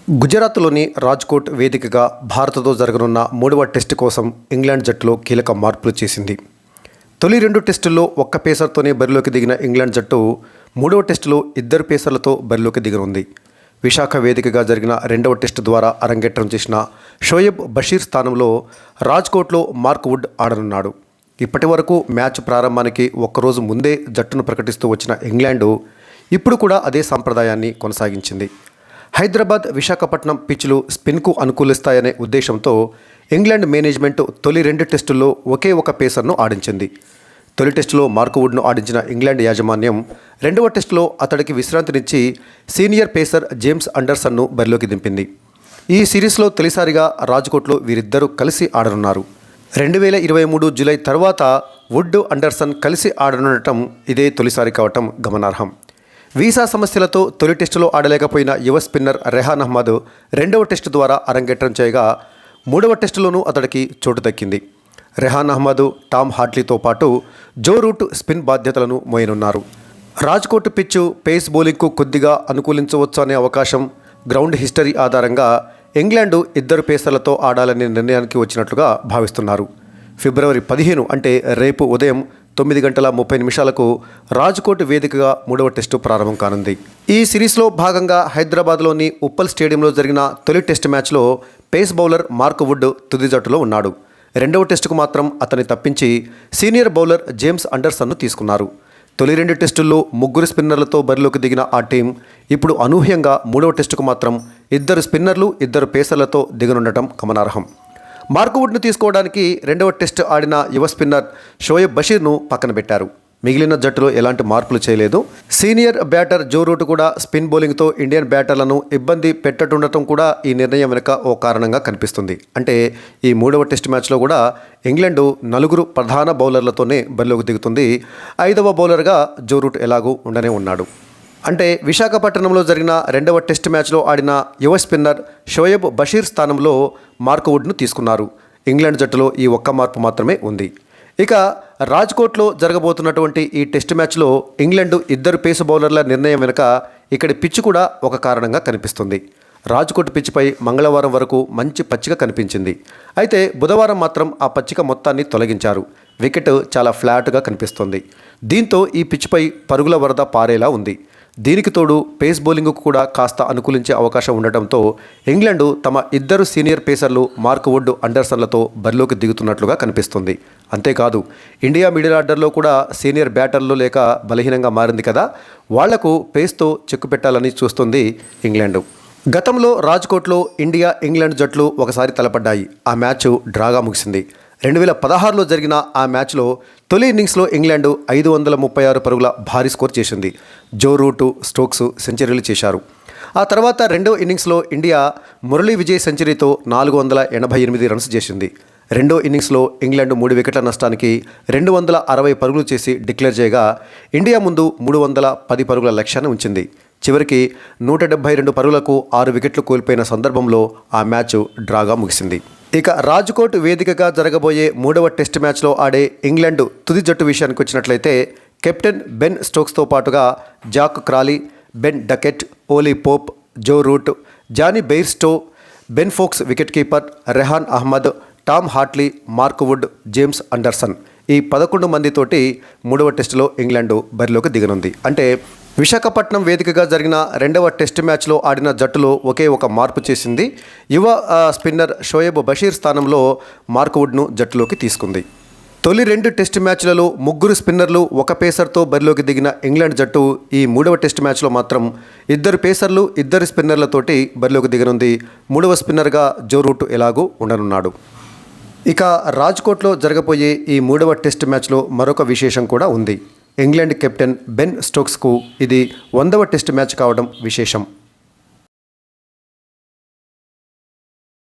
గుజరాత్లోని రాజ్కోట్ వేదికగా భారత్తో జరగనున్న మూడవ టెస్టు కోసం ఇంగ్లాండ్ జట్టులో కీలక మార్పులు చేసింది. తొలి 2 టెస్టుల్లో ఒక్క పేసర్తోనే బరిలోకి దిగిన ఇంగ్లాండ్ జట్టు మూడవ టెస్టులో 2 పేసర్లతో బరిలోకి దిగనుంది. విశాఖ వేదికగా జరిగిన 2వ టెస్టు ద్వారా అరంగేట్రం చేసిన షోయబ్ బషీర్ స్థానంలో రాజ్కోట్లో మార్క్ వుడ్ ఆడనున్నాడు. ఇప్పటి వరకు మ్యాచ్ ప్రారంభానికి ఒక్కరోజు ముందే జట్టును ప్రకటిస్తూ వచ్చిన ఇంగ్లాండు ఇప్పుడు కూడా అదే సంప్రదాయాన్ని కొనసాగించింది. హైదరాబాద్, విశాఖపట్నం పిచ్లు స్పిన్కు అనుకూలిస్తాయనే ఉద్దేశంతో ఇంగ్లాండ్ మేనేజ్మెంట్ తొలి 2 టెస్టుల్లో ఒకే ఒక పేసర్ను ఆడించింది. తొలి టెస్టులో మార్క్ వుడ్ను ఆడించిన ఇంగ్లాండ్ యాజమాన్యం 2వ టెస్టులో అతడికి విశ్రాంతినిచ్చి సీనియర్ పేసర్ జేమ్స్ అండర్సన్ను బరిలోకి దింపింది. ఈ సిరీస్లో తొలిసారిగా రాజ్కోట్లో వీరిద్దరూ కలిసి ఆడనున్నారు. 2023 జూలై తర్వాత వుడ్, అండర్సన్ కలిసి ఆడనుండటం ఇదే తొలిసారి కావటం గమనార్హం. వీసా సమస్యలతో తొలి టెస్టులో ఆడలేకపోయిన యువ స్పిన్నర్ రెహాన్ అహ్మద్ 2వ టెస్టు ద్వారా అరంగేట్రం చేయగా 3వ టెస్టులోనూ అతడికి చోటు దక్కింది. రెహాన్ అహ్మద్, టామ్ హార్ట్లీతో పాటు జో రూట్ స్పిన్ బాధ్యతలను మోయనున్నారు. రాజ్కోట్ పిచ్చు పేస్ బౌలింగ్కు కొద్దిగా అనుకూలించవచ్చు అనే అవకాశం, గ్రౌండ్ హిస్టరీ ఆధారంగా ఇంగ్లాండు 2 పేసర్లతో ఆడాలనే నిర్ణయానికి వచ్చినట్లుగా భావిస్తున్నారు. ఫిబ్రవరి 15 అంటే రేపు ఉదయం 9:30 రాజ్కోట్ వేదికగా 3వ టెస్టు ప్రారంభం కానుంది. ఈ సిరీస్లో భాగంగా హైదరాబాద్లోని ఉప్పల్ స్టేడియంలో జరిగిన తొలి టెస్టు మ్యాచ్లో పేస్ బౌలర్ మార్క్ వుడ్ తుది జట్టులో ఉన్నాడు. 2వ టెస్టుకు మాత్రం అతన్ని తప్పించి సీనియర్ బౌలర్ జేమ్స్ అండర్సన్ను తీసుకున్నారు. తొలి 2 టెస్టుల్లో 3 స్పిన్నర్లతో బరిలోకి దిగిన ఆ టీం ఇప్పుడు అనూహ్యంగా 3వ టెస్టుకు మాత్రం 2 స్పిన్నర్లు, 2 పేసర్లతో దిగనుండటం గమనార్హం. మార్క్ వుడ్ను తీసుకోవడానికి 2వ టెస్ట్ ఆడిన యువ స్పిన్నర్ షోయబ్ బషీర్ను పక్కన పెట్టారు. మిగిలిన జట్టులో ఎలాంటి మార్పులు చేయలేదు. సీనియర్ బ్యాటర్ జో రూట్ కూడా స్పిన్ బౌలింగ్తో ఇండియన్ బ్యాటర్లను ఇబ్బంది పెట్టటుండటం కూడా ఈ నిర్ణయం వెనుక ఓ కారణంగా కనిపిస్తుంది. అంటే ఈ 3వ టెస్ట్ మ్యాచ్లో కూడా ఇంగ్లాండు 4 ప్రధాన బౌలర్లతోనే బరిలోకి దిగుతుంది. 5వ బౌలర్గా జో రూట్ ఎలాగూ ఉండనే ఉన్నాడు. అంటే విశాఖపట్నంలో జరిగిన 2వ టెస్ట్ మ్యాచ్లో ఆడిన యువ స్పిన్నర్ షోయబ్ బషీర్ స్థానంలో మార్క్ వుడ్ను తీసుకున్నారు. ఇంగ్లాండ్ జట్టులో ఈ ఒక్క మార్పు మాత్రమే ఉంది. ఇక రాజ్కోట్లో జరగబోతున్నటువంటి ఈ టెస్ట్ మ్యాచ్లో ఇంగ్లాండ్ 2 పేసు బౌలర్ల నిర్ణయం వెనుక ఇక్కడి పిచ్ కూడా ఒక కారణంగా కనిపిస్తుంది. రాజ్కోట్ పిచ్పై మంగళవారం వరకు మంచి పచ్చిక కనిపించింది. అయితే బుధవారం మాత్రం ఆ పచ్చిక మొత్తాన్ని తొలగించారు. వికెట్ చాలా ఫ్లాట్గా కనిపిస్తుంది. దీంతో ఈ పిచ్పై పరుగుల వరద పారేలా ఉంది. దీనికి తోడు పేస్ బౌలింగ్కు కూడా కాస్త అనుకూలించే అవకాశం ఉండటంతో ఇంగ్లాండు తమ 2 సీనియర్ పేసర్లు మార్క్ వుడ్, అండర్సన్లతో బరిలోకి దిగుతున్నట్లుగా కనిపిస్తుంది. అంతేకాదు ఇండియా మిడిల్ ఆర్డర్లో కూడా సీనియర్ బ్యాటర్లు లేక బలహీనంగా మారింది కదా, వాళ్లకు పేస్తో చెక్కు పెట్టాలని చూస్తుంది ఇంగ్లాండు. గతంలో రాజ్కోట్లో ఇండియా, ఇంగ్లాండ్ జట్లు ఒకసారి తలపడ్డాయి. ఆ మ్యాచ్ డ్రాగా ముగిసింది. 2016లో జరిగిన ఆ మ్యాచ్లో తొలి ఇన్నింగ్స్లో ఇంగ్లాండు 536 పరుగుల భారీ స్కోర్ చేసింది. జో రూట్, స్టోక్స్ సెంచరీలు చేశారు. ఆ తర్వాత 2వ ఇన్నింగ్స్లో ఇండియా మురళీ విజయ్ సెంచరీతో 488 రన్స్ చేసింది. 2వ ఇన్నింగ్స్లో ఇంగ్లాండ్ 3 వికెట్ల నష్టానికి 260 పరుగులు చేసి డిక్లేర్ చేయగా ఇండియా ముందు 310 పరుగుల లక్ష్యాన్ని ఉంచింది. చివరికి 172 పరుగులకు 6 వికెట్లు కోల్పోయిన సందర్భంలో ఆ మ్యాచ్ డ్రాగా ముగిసింది. ఇక రాజ్కోట్ వేదికగా జరగబోయే 3వ టెస్ట్ మ్యాచ్లో ఆడే ఇంగ్లాండ్ తుది జట్టు విషయానికి వచ్చినట్లయితే కెప్టెన్ బెన్ స్టోక్స్తో పాటుగా Zak Crawley, Ben Duckett, Ollie Pope, Joe Root, Jonny Bairstow, Ben Foakes wicket keeper, Rehan Ahmed, Tom Hartley, Mark Wood, James Anderson ఈ 11 మందితోటి 3వ టెస్టులో ఇంగ్లాండు బరిలోకి దిగనుంది. అంటే విశాఖపట్నం వేదికగా జరిగిన 2వ టెస్ట్ మ్యాచ్లో ఆడిన జట్టులో ఒకే ఒక మార్పు చేసింది. యువ స్పిన్నర్ షోయబ్ బషీర్ స్థానంలో మార్క్ వుడ్ను జట్టులోకి తీసుకుంది. తొలి 2 టెస్ట్ మ్యాచ్లలో 3 స్పిన్నర్లు, 1 పేసర్తో బరిలోకి దిగిన ఇంగ్లాండ్ జట్టు ఈ 3వ టెస్ట్ మ్యాచ్లో మాత్రం 2 పేసర్లు, 2 స్పిన్నర్లతోటి బరిలోకి దిగనుంది. 3వ స్పిన్నర్గా జో రూట్ ఎలాగూ ఉండనున్నాడు. ఇక రాజ్కోట్లో జరగబోయే ఈ 3వ టెస్ట్ మ్యాచ్లో మరొక విశేషం కూడా ఉంది. ఇంగ్లాండ్ కెప్టెన్ బెన్ స్టోక్స్కు ఇది 100వ టెస్ట్ మ్యాచ్ కావడం విశేషం.